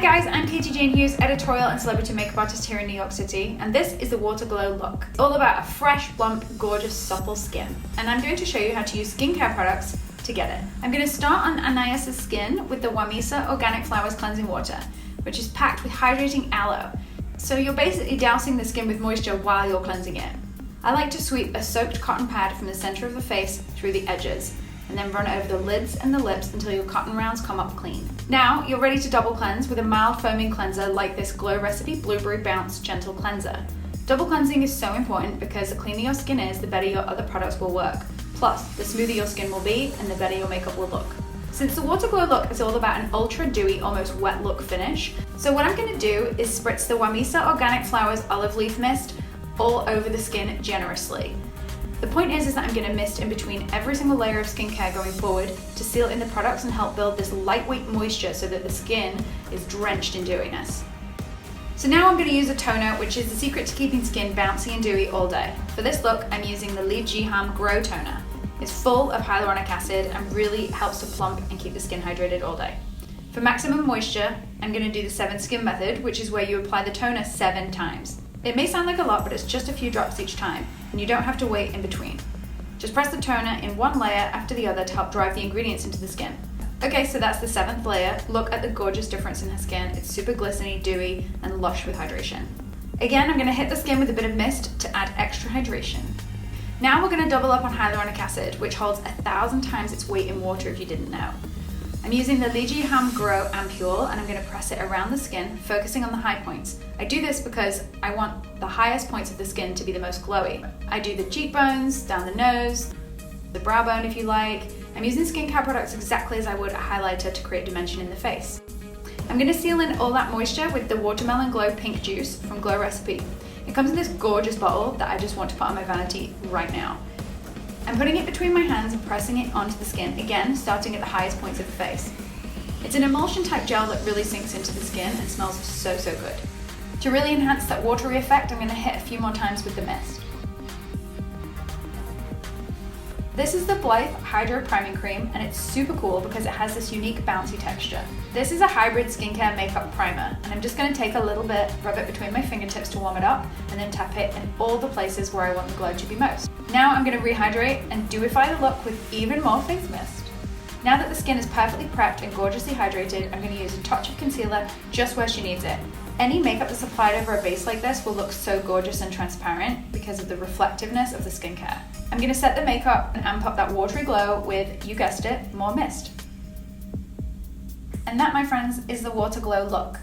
guys, I'm Katie Jane Hughes, editorial and celebrity makeup artist here in New York City, and this is the Water Glow look. It's all about a fresh, plump, gorgeous, supple skin. And I'm going to show you how to use skincare products to get it. I'm going to start on Anais' skin with the Whamisa Organic Flowers Cleansing Water, which is packed with hydrating aloe. So you're basically dousing the skin with moisture while you're cleansing it. I like to sweep a soaked cotton pad from the center of the face through the edges, and then run over the lids and the lips until your cotton rounds come up clean. Now you're ready to double cleanse with a mild foaming cleanser like this Glow Recipe Blueberry Bounce Gentle Cleanser. Double cleansing is so important because the cleaner your skin is, the better your other products will work. Plus, the smoother your skin will be and the better your makeup will look. Since the Water Glow look is all about an ultra dewy, almost wet look finish, so what I'm going to do is spritz the Whamisa Organic Flowers Olive Leaf Mist all over the skin generously. The point is that I'm going to mist in between every single layer of skincare going forward to seal in the products and help build this lightweight moisture so that the skin is drenched in dewiness. So now I'm going to use a toner, which is the secret to keeping skin bouncy and dewy all day. For this look, I'm using the Li Jiham Grow Toner. It's full of hyaluronic acid and really helps to plump and keep the skin hydrated all day. For maximum moisture, I'm going to do the 7 skin method, which is where you apply the toner 7 times. It may sound like a lot, but it's just a few drops each time, and you don't have to wait in between. Just press the toner in one layer after the other to help drive the ingredients into the skin. Okay, so that's the 7th layer. Look at the gorgeous difference in her skin. It's super glistening, dewy, and lush with hydration. Again, I'm going to hit the skin with a bit of mist to add extra hydration. Now we're going to double up on hyaluronic acid, which holds 1,000 times its weight in water if you didn't know. I'm using the Li Jiham Grow Ampule, and I'm going to press it around the skin, focusing on the high points. I do this because I want the highest points of the skin to be the most glowy. I do the cheekbones, down the nose, the brow bone if you like. I'm using skincare products exactly as I would a highlighter to create dimension in the face. I'm going to seal in all that moisture with the Watermelon Glow Pink Juice from Glow Recipe. It comes in this gorgeous bottle that I just want to put on my vanity right now. I'm putting it between my hands and pressing it onto the skin, again starting at the highest points of the face. It's an emulsion type gel that really sinks into the skin and smells so good. To really enhance that watery effect, I'm going to hit a few more times with the mist. This is the Blithe Hydro Priming Cream, and it's super cool because it has this unique bouncy texture. This is a hybrid skincare makeup primer, and I'm just going to take a little bit, rub it between my fingertips to warm it up, and then tap it in all the places where I want the glow to be most. Now I'm going to rehydrate and dewify the look with even more face mist. Now that the skin is perfectly prepped and gorgeously hydrated, I'm going to use a touch of concealer just where she needs it. Any makeup that's applied over a base like this will look so gorgeous and transparent because of the reflectiveness of the skincare. I'm going to set the makeup and amp up that watery glow with, you guessed it, more mist. And that, my friends, is the Water Glow look.